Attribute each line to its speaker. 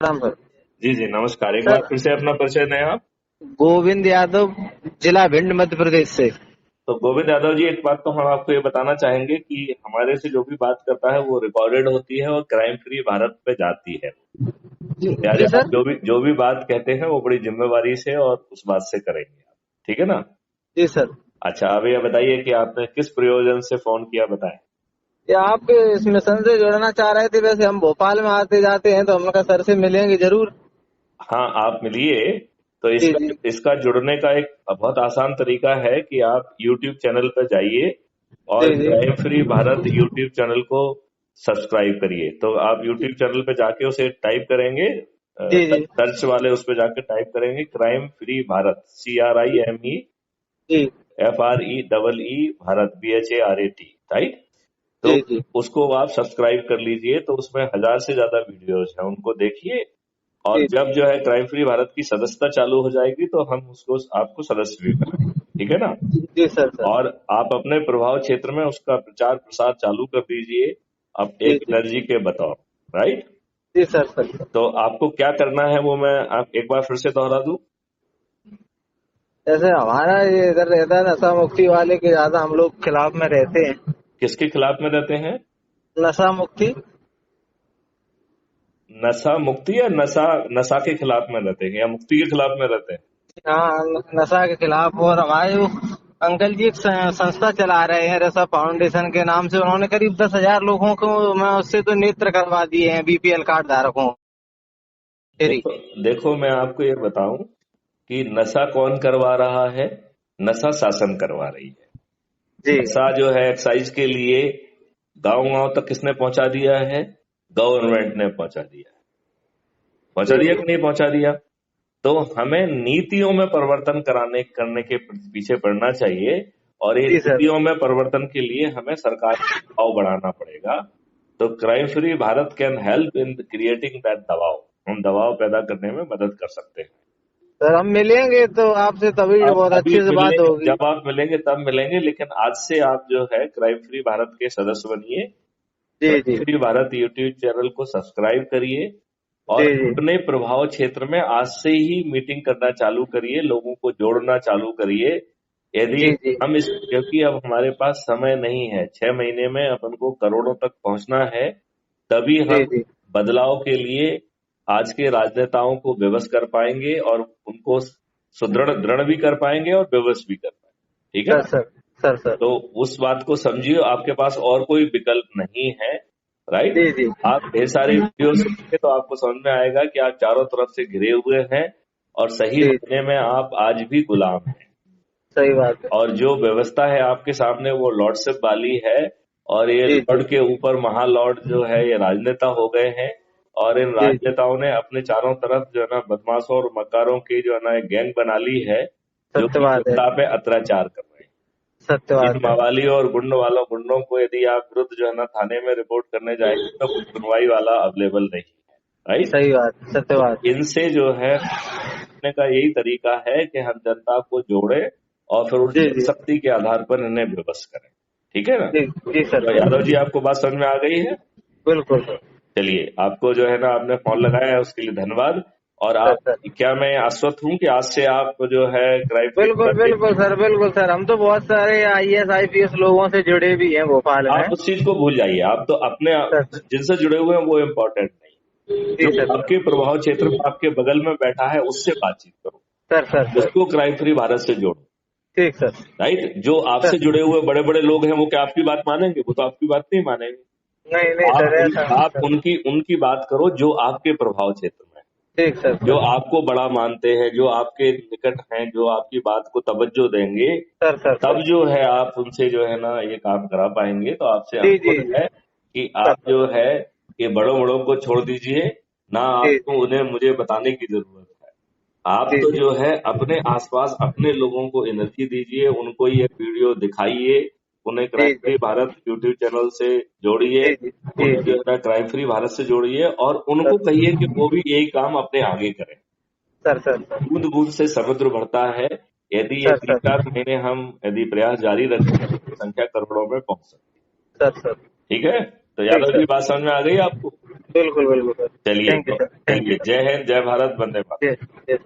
Speaker 1: प्रणाम सर।
Speaker 2: जी जी नमस्कार। एक बार
Speaker 1: सर
Speaker 2: फिर से अपना परिचय दें आप।
Speaker 1: गोविंद यादव, जिला भिंड, मध्य प्रदेश से।
Speaker 2: तो गोविंद यादव जी, एक बात तो हम आपको ये बताना चाहेंगे कि हमारे से जो भी बात करता है वो रिकॉर्डेड होती है और क्राइम फ्री भारत पे जाती है।
Speaker 1: जी
Speaker 2: यानी
Speaker 1: जी
Speaker 2: आप
Speaker 1: सर।
Speaker 2: जो भी बात कहते हैं वो बड़ी जिम्मेवारी से और उस बात से करेंगे आप, ठीक है ना।
Speaker 1: जी सर।
Speaker 2: अच्छा, अब ये बताइए कि आपने किस प्रयोजन से फोन किया, बताएं।
Speaker 1: ये आपके इस मिशन से जुड़ना चाह रहे थे। वैसे हम भोपाल में आते जाते हैं तो हमने कहा सर से मिलेंगे जरूर।
Speaker 2: हाँ, आप मिलिए। तो
Speaker 1: जी
Speaker 2: इसका
Speaker 1: जी
Speaker 2: इसका जुड़ने का एक बहुत आसान तरीका है कि आप YouTube चैनल पर जाइए और
Speaker 1: G G
Speaker 2: crime free Bharat YouTube channel को सब्सक्राइब करिए। तो आप YouTube चैनल पे जाके उसे टाइप करेंगे,
Speaker 1: जी जी
Speaker 2: सर्च वाले उस पे जाके टाइप करेंगे क्राइम फ्री भारत,
Speaker 1: जी
Speaker 2: CRIMEFRE भारत, BHARAT, राइट। तो
Speaker 1: जी जी
Speaker 2: उसको आप सब्सक्राइब कर लीजिए। तो उसमें 1000 से ज्यादा वीडियोज हैं, उनको देखिए। और
Speaker 1: जी
Speaker 2: जब जो है क्राइम फ्री भारत की सदस्यता चालू हो जाएगी तो हम उसको आपको सदस्य भी बनाएंगे, ठीक है ना।
Speaker 1: जी सर सर।
Speaker 2: और आप अपने प्रभाव क्षेत्र में उसका प्रचार प्रसार चालू कर दीजिए, अब
Speaker 1: जी
Speaker 2: एक
Speaker 1: जी
Speaker 2: एनर्जी के बतौर, राइट।
Speaker 1: जी सर सर।
Speaker 2: तो आपको क्या करना है वो मैं आप एक बार फिर से दोहरा दूं।
Speaker 1: जैसे हमारा ये इधर रहता है नशा मुक्ति वाले के ज्यादा हम लोग खिलाफ में रहते हैं।
Speaker 2: किसके खिलाफ में रहते हैं?
Speaker 1: नशा मुक्ति।
Speaker 2: नशा मुक्ति या नशा नशा के खिलाफ में रहते हैं या मुक्ति के खिलाफ में रहते हैं?
Speaker 1: हाँ, नशा के खिलाफ। और हमारे वो अंकल जी एक संस्था चला रहे हैं रसा फाउंडेशन के नाम से। उन्होंने करीब 10,000 लोगों को मैं उससे तो नेत्र करवा दिए हैं, बीपीएल कार्ड धारकों मेरी।
Speaker 2: देखो देखो, मैं आपको ये बताऊं कि नशा कौन करवा रहा है। नशा शासन करवा रही है।
Speaker 1: जी
Speaker 2: नशा जो है एक्साइज के लिए गांव गांव तक किसने पहुंचा दिया है? गवर्नमेंट ने पहुंचा दिया है। पहुंचा
Speaker 1: जी
Speaker 2: दिया
Speaker 1: जी
Speaker 2: कि नहीं पहुंचा दिया? तो हमें नीतियों में परिवर्तन कराने करने के पीछे पड़ना चाहिए। और ये
Speaker 1: जी सर।
Speaker 2: नीतियों में परिवर्तन के लिए हमें सरकार का दबाव बढ़ाना पड़ेगा। तो crime free Bharat can help in creating that दबाव। हम दबाव पैदा करने में मदद कर सकते हैं।
Speaker 1: सर हम मिलेंगे तो आपसे तभी
Speaker 2: आप
Speaker 1: बहुत
Speaker 2: अभी
Speaker 1: अच्छे से
Speaker 2: मिलने
Speaker 1: बात होगी।
Speaker 2: जब आप मिलेंगे तब मिलेंगे, लेकिन आज से आप जो है क्राइम फ्री भारत के सदस्य बनिए।
Speaker 1: जी
Speaker 2: क्राइम
Speaker 1: जी
Speaker 2: फ्री भारत यूट्यूब चैनल को सब्सक्राइब करिए और
Speaker 1: जी जी
Speaker 2: अपने प्रभाव क्षेत्र में आज से ही मीटिंग करना चालू करिए, लोगों को जोड़ना चालू करिए। यदि
Speaker 1: जी जी
Speaker 2: हम इस क्योंकि अब हमारे पास समय नहीं है, 6 महीने में अपन को करोड़ों तक पहुंचना है। तभी
Speaker 1: जी
Speaker 2: हम
Speaker 1: जी
Speaker 2: बदलाव के लिए आज के राजनेताओं को विवश कर पाएंगे और उनको सुदृढ़ दृढ़ भी कर पाएंगे और विवश भी कर पाएंगे, ठीक है
Speaker 1: सर
Speaker 2: ना।
Speaker 1: Sir sir sir.
Speaker 2: तो उस बात को समझिए, आपके पास और कोई विकल्प नहीं है, राइट।
Speaker 1: जी जी
Speaker 2: आप ढेर सारे वीडियो सुनेंगे तो आपको समझ में आएगा कि आप चारों तरफ से घिरे हुए हैं और सही
Speaker 1: जी
Speaker 2: मायने में आप आज भी गुलाम हैं।
Speaker 1: सही बात है।
Speaker 2: और जो व्यवस्था है आपके सामने वो लॉर्डशिप वाली है। और ये
Speaker 1: जी जी
Speaker 2: लॉर्ड के ऊपर महालॉर्ड जो है ये राजनेता हो गए हैं। और इन
Speaker 1: जी जी
Speaker 2: राजनेताओं ने अपने चारों तरफ जो है ना बदमाशों और मकारों की जो है ना एक गैंग बना ली है, जो
Speaker 1: सत्य
Speaker 2: कि
Speaker 1: बात है।
Speaker 2: जनता पे अत्याचार कर रहे हैं।
Speaker 1: सत्य
Speaker 2: इन
Speaker 1: बात है।
Speaker 2: मवाली और गुंडों को यदि आप विरुद्ध जो है ना थाने में रिपोर्ट करने जाएंगे तो कोई सुनवाई वाला अवेलेबल नहीं है, राइट।
Speaker 1: सही बात, सत्य
Speaker 2: तो
Speaker 1: बात है।
Speaker 2: इनसे जो है करने का यही तरीका है कि हम जनता को जोड़े और फिर उस
Speaker 1: जी जी
Speaker 2: जनशक्ति के आधार पर इन्हें विवश करें, ठीक है ना।
Speaker 1: जी जी सर
Speaker 2: तो
Speaker 1: सर।
Speaker 2: यादव जी, आपको बात समझ में आ गई है?
Speaker 1: बिल्कुल सर।
Speaker 2: चलिए, आपको जो है ना आपने फोन लगाया है उसके लिए धन्यवाद। और
Speaker 1: सर
Speaker 2: आप
Speaker 1: सर
Speaker 2: क्या मैं आश्वस्त हूँ कि आज से आप जो है क्राइम फ्री
Speaker 1: बिल्कुल
Speaker 2: भारत के
Speaker 1: बिल्कुल सर, बिल्कुल सर। हम तो बहुत सारे आईएएस आईपीएस लोगों से जुड़े भी हैं भोपाल में।
Speaker 2: आप उस चीज को भूल जाइए। आप तो अपने
Speaker 1: सर सर।
Speaker 2: जिनसे जुड़े हुए हैं वो इम्पोर्टेंट नहीं।
Speaker 1: जी
Speaker 2: जो
Speaker 1: सर सर।
Speaker 2: आपके प्रभाव क्षेत्र में आपके बगल में बैठा है उससे बातचीत करो,
Speaker 1: सर सर सर।
Speaker 2: उसको क्राइम फ्री भारत से जोड़ो,
Speaker 1: ठीक सर।
Speaker 2: राइट। जो
Speaker 1: सर
Speaker 2: आपसे जुड़े हुए बड़े बड़े लोग हैं वो क्या आपकी बात मानेंगे? वो तो आपकी बात नहीं मानेंगे।
Speaker 1: नहीं नहीं सर, ऐसा नहीं
Speaker 2: आप
Speaker 1: सर।
Speaker 2: उनकी उनकी बात करो जो आपके प्रभाव क्षेत्र में है,
Speaker 1: ठीक सर
Speaker 2: जो
Speaker 1: सर।
Speaker 2: आपको बड़ा मानते हैं, जो आपके निकट हैं, जो आपकी बात को तवज्जो देंगे।
Speaker 1: सर सर
Speaker 2: तब
Speaker 1: सर।
Speaker 2: जो है आप उनसे जो है ना ये काम करा पाएंगे। तो आपसे
Speaker 1: जी जी
Speaker 2: अनुरोध
Speaker 1: जी।
Speaker 2: है कि
Speaker 1: सर
Speaker 2: आप
Speaker 1: सर।
Speaker 2: जो है ये बड़ों बड़ों को छोड़ दीजिए। ना
Speaker 1: जी
Speaker 2: आपको
Speaker 1: जी
Speaker 2: उन्हें मुझे बताने की जरूरत है। आप
Speaker 1: जी
Speaker 2: तो
Speaker 1: जी
Speaker 2: जो है अपने आसपास अपने लोगों को एनर्जी दीजिए, उनको ये वीडियो दिखाइए, उन्हें क्राइम
Speaker 1: जी जी
Speaker 2: फ्री भारत यूट्यूब चैनल से जोड़िए,
Speaker 1: जी जी जी
Speaker 2: उन्हें जो
Speaker 1: जी।
Speaker 2: है ना क्राइम फ्री भारत से जोड़िए और
Speaker 1: सर
Speaker 2: उनको कहिए कि वो भी यही काम अपने आगे करें।
Speaker 1: सर सर सर
Speaker 2: बूंद बूंद से समुद्र बढ़ता है। यदि ये
Speaker 1: सर
Speaker 2: तीन
Speaker 1: सर
Speaker 2: चार महीने हम यदि प्रयास जारी रखें तो संख्या करोड़ों में पहुंच सकती
Speaker 1: सर सर।
Speaker 2: है, ठीक है। तो
Speaker 1: ठीक
Speaker 2: यादव जी,
Speaker 1: सर।
Speaker 2: बात समझ में आ गई आपको?
Speaker 1: बिल्कुल बिल्कुल सर।
Speaker 2: चलिए
Speaker 1: थैंक यू
Speaker 2: तो
Speaker 1: सर, थैंक यू
Speaker 2: चलिए,
Speaker 1: सर।
Speaker 2: जय हिंद, जय भारत, वंदे मातरम।
Speaker 1: Yes yes.